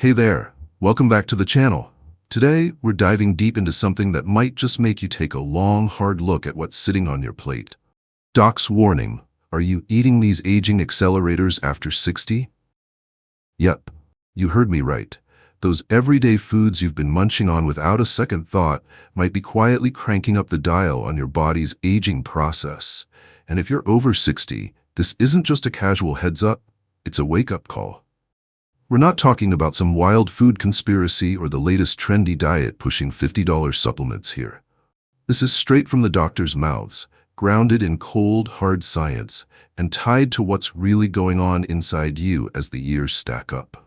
Hey there, welcome back to the channel. Today, we're diving deep into something that might just make you take a long, hard look at what's sitting on your plate. Doc's warning, are you eating these aging accelerators after 60? Yep, you heard me right. Those everyday foods you've been munching on without a second thought might be quietly cranking up the dial on your body's aging process. And if you're over 60, this isn't just a casual heads up, it's a wake-up call. We're not talking about some wild food conspiracy or the latest trendy diet pushing $50 supplements here. This is straight from the doctors' mouths, grounded in cold, hard science, and tied to what's really going on inside you as the years stack up.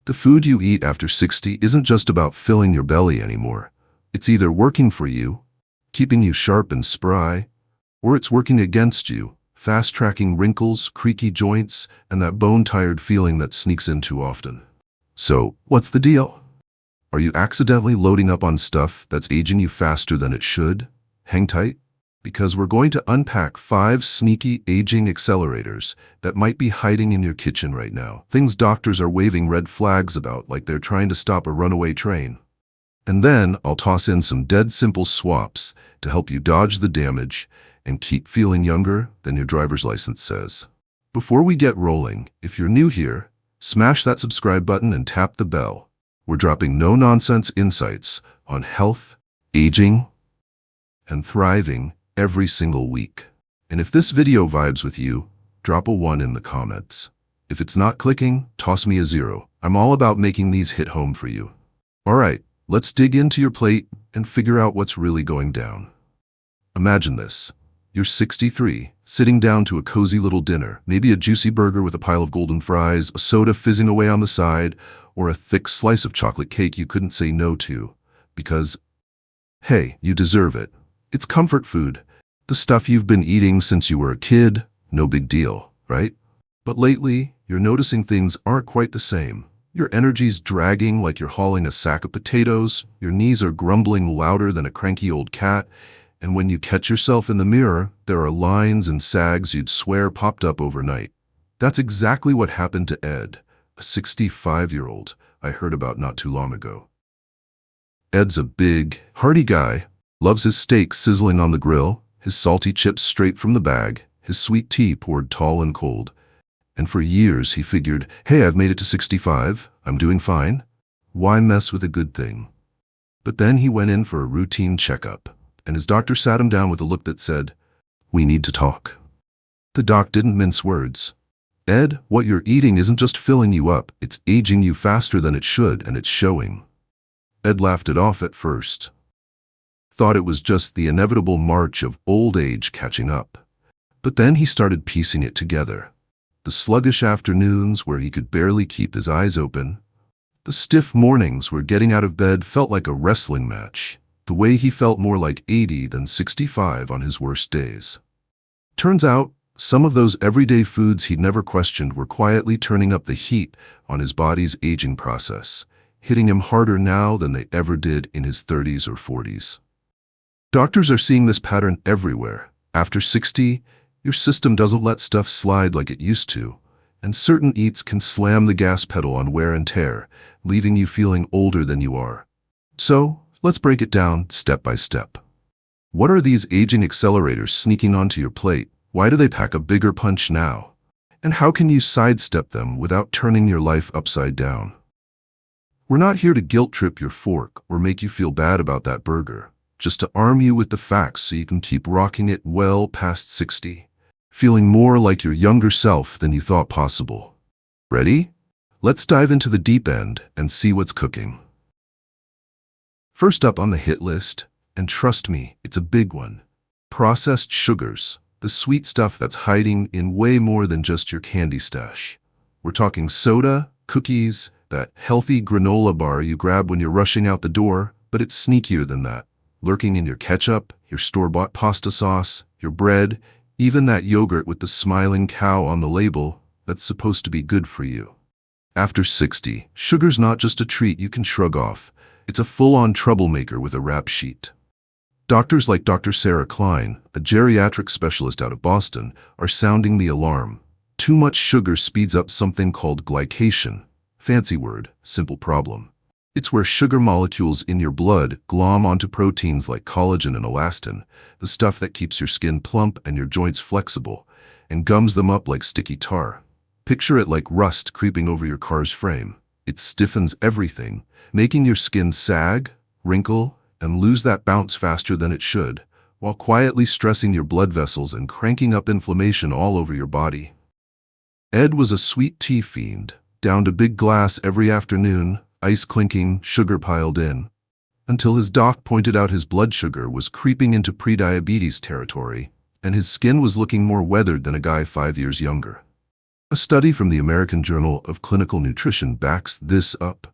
The food you eat after 60 isn't just about filling your belly anymore. It's either working for you, keeping you sharp and spry, or it's working against you, fast-tracking wrinkles, creaky joints, and that bone-tired feeling that sneaks in too often. So, what's the deal? Are you accidentally loading up on stuff that's aging you faster than it should? Hang tight, because we're going to unpack 5 sneaky aging accelerators that might be hiding in your kitchen right now. Things doctors are waving red flags about like they're trying to stop a runaway train. And then I'll toss in some dead simple swaps to help you dodge the damage and keep feeling younger than your driver's license says. Before we get rolling, if you're new here, smash that subscribe button and tap the bell. We're dropping no-nonsense insights on health, aging, and thriving every single week. And if this video vibes with you, drop a 1 in the comments. If it's not clicking, toss me a 0. I'm all about making these hit home for you. All right, let's dig into your plate and figure out what's really going down. Imagine this. You're 63, sitting down to a cozy little dinner, maybe a juicy burger with a pile of golden fries, a soda fizzing away on the side, or a thick slice of chocolate cake you couldn't say no to, because, hey, you deserve it. It's comfort food. The stuff you've been eating since you were a kid, no big deal, right? But lately, you're noticing things aren't quite the same. Your energy's dragging like you're hauling a sack of potatoes, your knees are grumbling louder than a cranky old cat, and when you catch yourself in the mirror, there are lines and sags you'd swear popped up overnight. That's exactly what happened to Ed, a 65-year-old I heard about not too long ago. Ed's a big, hearty guy, loves his steak sizzling on the grill, his salty chips straight from the bag, his sweet tea poured tall and cold. And for years he figured, hey, I've made it to 65, I'm doing fine. Why mess with a good thing? But then he went in for a routine checkup, and his doctor sat him down with a look that said, we need to talk. The doc didn't mince words. Ed, what you're eating isn't just filling you up, it's aging you faster than it should, and it's showing. Ed laughed it off at first. Thought it was just the inevitable march of old age catching up. But then he started piecing it together. The sluggish afternoons where he could barely keep his eyes open. The stiff mornings where getting out of bed felt like a wrestling match. The way he felt more like 80 than 65 on his worst days. Turns out, some of those everyday foods he'd never questioned were quietly turning up the heat on his body's aging process, hitting him harder now than they ever did in his 30s or 40s. Doctors are seeing this pattern everywhere. After 60, your system doesn't let stuff slide like it used to, and certain eats can slam the gas pedal on wear and tear, leaving you feeling older than you are. So, let's break it down step by step. What are these aging accelerators sneaking onto your plate? Why do they pack a bigger punch now? And how can you sidestep them without turning your life upside down? We're not here to guilt trip your fork or make you feel bad about that burger, just to arm you with the facts so you can keep rocking it well past 60, feeling more like your younger self than you thought possible. Ready? Let's dive into the deep end and see what's cooking. First up on the hit list, and trust me, it's a big one, processed sugars, the sweet stuff that's hiding in way more than just your candy stash. We're talking soda, cookies, that healthy granola bar you grab when you're rushing out the door, but it's sneakier than that, lurking in your ketchup, your store-bought pasta sauce, your bread, even that yogurt with the smiling cow on the label that's supposed to be good for you. After 60, sugar's not just a treat you can shrug off. It's a full-on troublemaker with a rap sheet. Doctors like Dr. Sarah Klein, a geriatric specialist out of Boston, are sounding the alarm. Too much sugar speeds up something called glycation, Fancy word, simple problem. It's where sugar molecules in your blood glom onto proteins like collagen and elastin, the stuff that keeps your skin plump and your joints flexible, and gums them up like sticky tar. Picture it like rust creeping over your car's frame. It stiffens everything, making your skin sag, wrinkle, and lose that bounce faster than it should, while quietly stressing your blood vessels and cranking up inflammation all over your body. Ed was a sweet tea fiend, downed a big glass every afternoon, ice clinking, sugar piled in, until his doc pointed out his blood sugar was creeping into prediabetes territory, and his skin was looking more weathered than a guy 5 years younger. A study from the American Journal of Clinical Nutrition backs this up.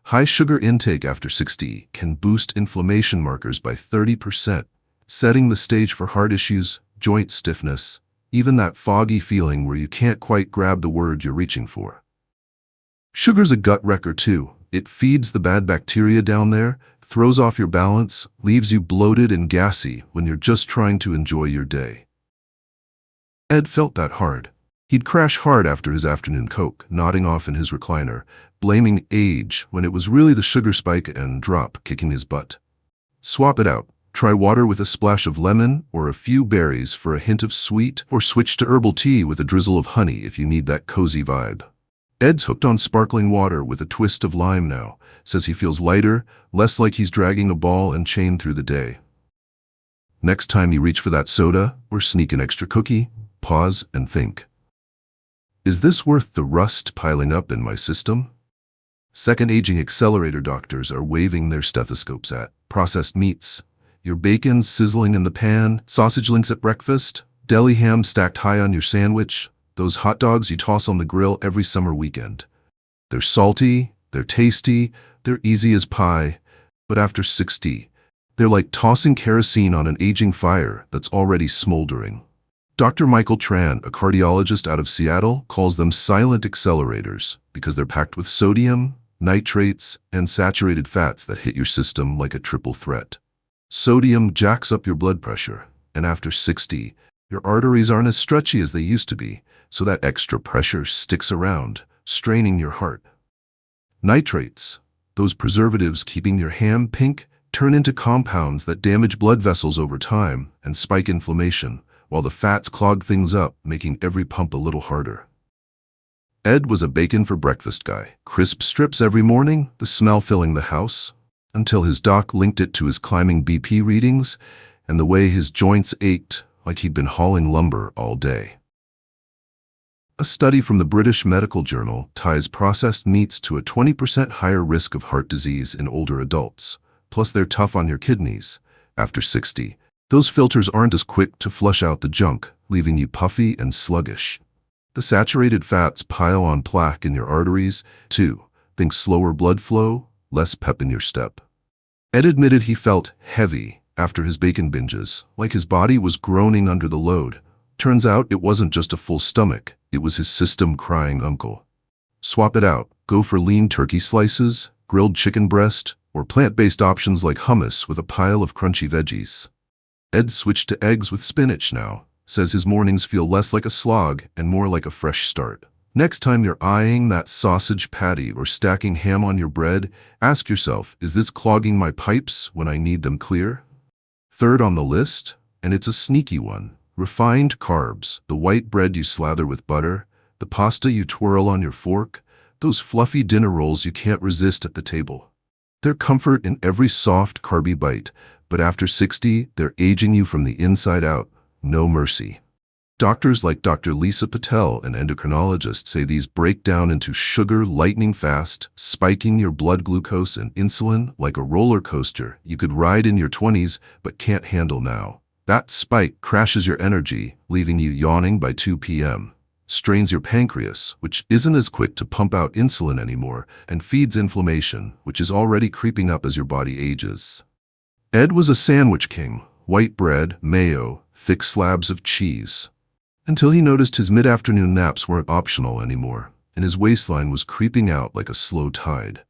High sugar intake after 60 can boost inflammation markers by 30%, setting the stage for heart issues, joint stiffness, even that foggy feeling where you can't quite grab the word you're reaching for. Sugar's a gut wrecker too. It feeds the bad bacteria down there, throws off your balance, leaves you bloated and gassy when you're just trying to enjoy your day. Ed felt that hard. He'd crash hard after his afternoon Coke, nodding off in his recliner, blaming age when it was really the sugar spike and drop kicking his butt. Swap it out. Try water with a splash of lemon or a few berries for a hint of sweet, or switch to herbal tea with a drizzle of honey if you need that cozy vibe. Ed's hooked on sparkling water with a twist of lime now, says he feels lighter, less like he's dragging a ball and chain through the day. Next time you reach for that soda or sneak an extra cookie, pause and think. Is this worth the rust piling up in my system? Second aging accelerator doctors are waving their stethoscopes at processed meats, your bacon sizzling in the pan, sausage links at breakfast, deli ham stacked high on your sandwich, those hot dogs you toss on the grill every summer weekend. They're salty, they're tasty, they're easy as pie, but after 60, they're like tossing kerosene on an aging fire that's already smoldering. Dr. Michael Tran, a cardiologist out of Seattle, calls them silent accelerators because they're packed with sodium, nitrates, and saturated fats that hit your system like a triple threat. Sodium jacks up your blood pressure, and after 60, your arteries aren't as stretchy as they used to be, so that extra pressure sticks around, straining your heart. Nitrates, those preservatives keeping your ham pink, turn into compounds that damage blood vessels over time and spike inflammation, while the fats clog things up, making every pump a little harder. Ed was a bacon for breakfast guy. Crisp strips every morning, the smell filling the house, until his doc linked it to his climbing BP readings and the way his joints ached like he'd been hauling lumber all day. A study from the British Medical Journal ties processed meats to a 20% higher risk of heart disease in older adults, plus they're tough on your kidneys. After 60, those filters aren't as quick to flush out the junk, leaving you puffy and sluggish. The saturated fats pile on plaque in your arteries, too. Think slower blood flow, less pep in your step. Ed admitted he felt heavy after his bacon binges, like his body was groaning under the load. Turns out it wasn't just a full stomach, it was his system crying uncle. Swap it out. Go for lean turkey slices, grilled chicken breast, or plant-based options like hummus with a pile of crunchy veggies. Ed switched to eggs with spinach now, says his mornings feel less like a slog and more like a fresh start. Next time you're eyeing that sausage patty or stacking ham on your bread, ask yourself, is this clogging my pipes when I need them clear? Third on the list, and it's a sneaky one, refined carbs, the white bread you slather with butter, the pasta you twirl on your fork, those fluffy dinner rolls you can't resist at the table. They're comfort in every soft, carby bite, but after 60, they're aging you from the inside out. No mercy. Doctors like Dr. Lisa Patel, an endocrinologist, say these break down into sugar lightning fast, spiking your blood glucose and insulin like a roller coaster you could ride in your 20s but can't handle now. That spike crashes your energy, leaving you yawning by 2 p.m., strains your pancreas, which isn't as quick to pump out insulin anymore, and feeds inflammation, which is already creeping up as your body ages. Ed was a sandwich king, white bread, mayo, thick slabs of cheese, until he noticed his mid-afternoon naps weren't optional anymore, and his waistline was creeping out like a slow tide.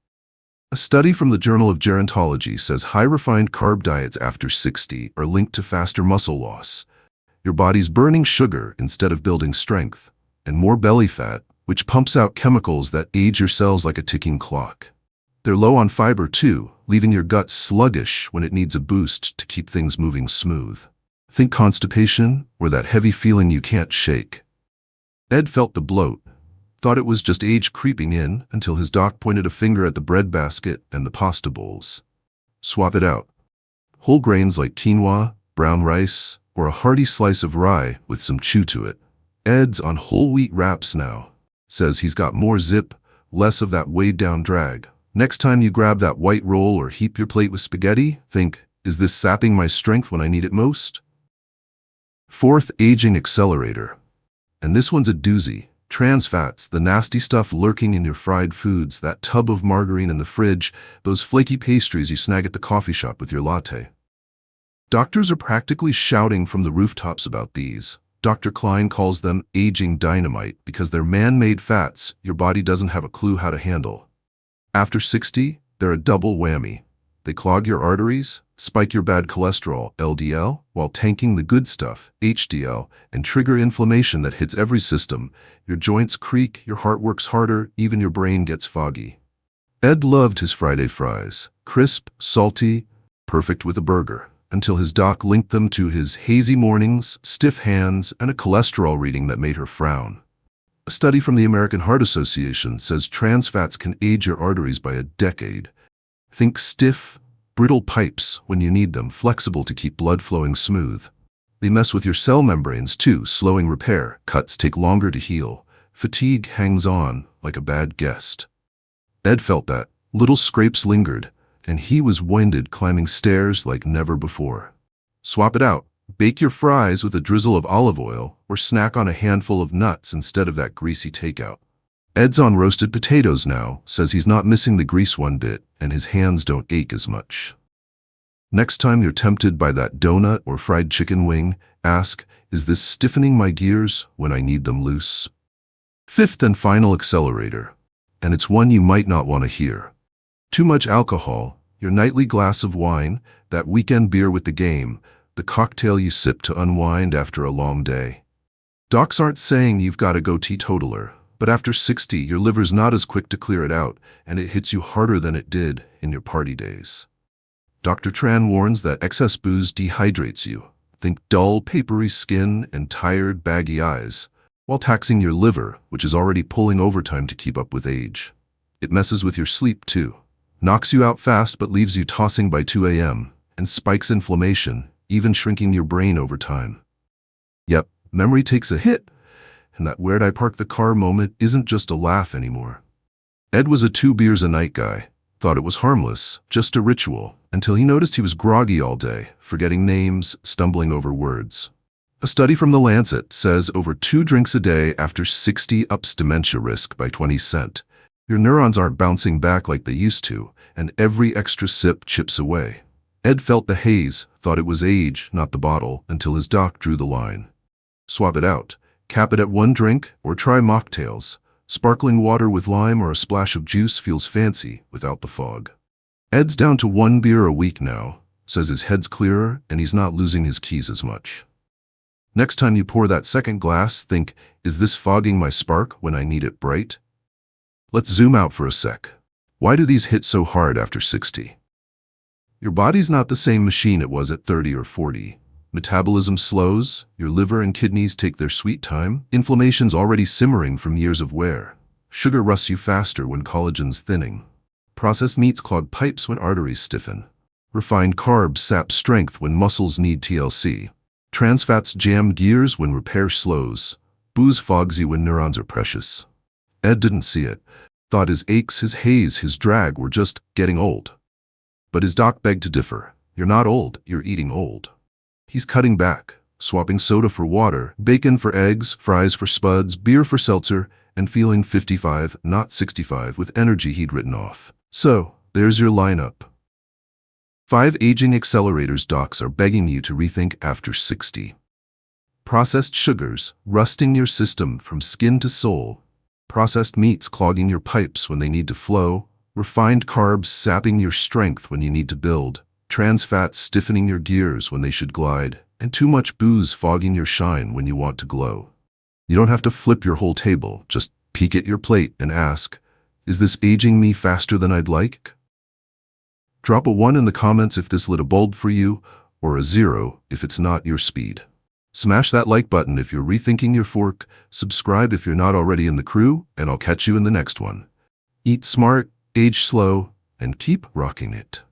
A study from the Journal of Gerontology says high-refined carb diets after 60 are linked to faster muscle loss. Your body's burning sugar instead of building strength, and more belly fat, which pumps out chemicals that age your cells like a ticking clock. They're low on fiber too, leaving your gut sluggish when it needs a boost to keep things moving smooth. Think constipation or that heavy feeling you can't shake. Ed felt the bloat, thought it was just age creeping in until his doc pointed a finger at the bread basket and the pasta bowls. Swap it out. Whole grains like quinoa, brown rice, or a hearty slice of rye with some chew to it. Ed's on whole wheat wraps now. Says he's got more zip, less of that weighed down drag. Next time you grab that white roll or heap your plate with spaghetti, think, is this sapping my strength when I need it most? Fourth aging accelerator. And this one's a doozy. Trans fats, the nasty stuff lurking in your fried foods, that tub of margarine in the fridge, those flaky pastries you snag at the coffee shop with your latte. Doctors are practically shouting from the rooftops about these. Dr. Klein calls them aging dynamite because they're man-made fats your body doesn't have a clue how to handle. After 60, they're a double whammy. They clog your arteries, spike your bad cholesterol, LDL, while tanking the good stuff, HDL, and trigger inflammation that hits every system. Your joints creak, your heart works harder, even your brain gets foggy. Ed loved his Friday fries, crisp, salty, perfect with a burger, until his doc linked them to his hazy mornings, stiff hands, and a cholesterol reading that made her frown. A study from the American Heart Association says trans fats can age your arteries by a decade. Think stiff, brittle pipes when you need them, flexible to keep blood flowing smooth. They mess with your cell membranes too, slowing repair. Cuts take longer to heal. Fatigue hangs on like a bad guest. Ed felt that. Little scrapes lingered, and he was winded climbing stairs like never before. Swap it out. Bake your fries with a drizzle of olive oil or snack on a handful of nuts instead of that greasy takeout. Ed's on roasted potatoes now, says he's not missing the grease one bit, and his hands don't ache as much. Next time you're tempted by that donut or fried chicken wing, ask, is this stiffening my gears when I need them loose? Fifth and final accelerator, and it's one you might not want to hear. Too much alcohol, your nightly glass of wine, that weekend beer with the game, the cocktail you sip to unwind after a long day. Docs aren't saying you've got to go teetotaler, but after 60, your liver's not as quick to clear it out, and it hits you harder than it did in your party days. Dr. Tran warns that excess booze dehydrates you. Think dull, papery skin and tired, baggy eyes, while taxing your liver, which is already pulling overtime to keep up with age. It messes with your sleep, too. Knocks you out fast but leaves you tossing by 2 a.m., and spikes inflammation, even shrinking your brain over time. Yep, memory takes a hit, and that where'd I park the car moment isn't just a laugh anymore. Ed was a 2 beers a night guy, thought it was harmless, just a ritual, until he noticed he was groggy all day, forgetting names, stumbling over words. A study from The Lancet says over 2 drinks a day after 60 ups dementia risk by 20%. Your neurons aren't bouncing back like they used to, and every extra sip chips away. Ed felt the haze, thought it was age, not the bottle, until his doc drew the line. Swap it out. Cap it at 1 drink, or try mocktails. Sparkling water with lime or a splash of juice feels fancy without the fog. Ed's down to 1 beer a week now, says his head's clearer and he's not losing his keys as much. Next time you pour that second glass, think, is this fogging my spark when I need it bright? Let's zoom out for a sec. Why do these hit so hard after 60? Your body's not the same machine it was at 30 or 40. Metabolism slows, your liver and kidneys take their sweet time, inflammation's already simmering from years of wear. Sugar rusts you faster when collagen's thinning. Processed meats clog pipes when arteries stiffen. Refined carbs sap strength when muscles need TLC. Trans fats jam gears when repair slows. Booze fogs you when neurons are precious. Ed didn't see it. Thought his aches, his haze, his drag were just getting old. But his doc begged to differ. You're not old, you're eating old. He's cutting back, swapping soda for water, bacon for eggs, fries for spuds, beer for seltzer, and feeling 55, not 65, with energy he'd written off. So, there's your lineup. 5 aging accelerators docs are begging you to rethink after 60. Processed sugars, rusting your system from skin to soul. Processed meats clogging your pipes when they need to flow. Refined carbs sapping your strength when you need to build. Trans fats stiffening your gears when they should glide, and too much booze fogging your shine when you want to glow. You don't have to flip your whole table, just Peek at your plate and ask, is this aging me faster than I'd like? Drop a 1 in the comments if this lit a bulb for you, or a 0 if it's not your speed. Smash that like button if you're rethinking your fork, subscribe if you're not already in the crew, and I'll catch you in the next one. Eat smart, age slow, and keep rocking it.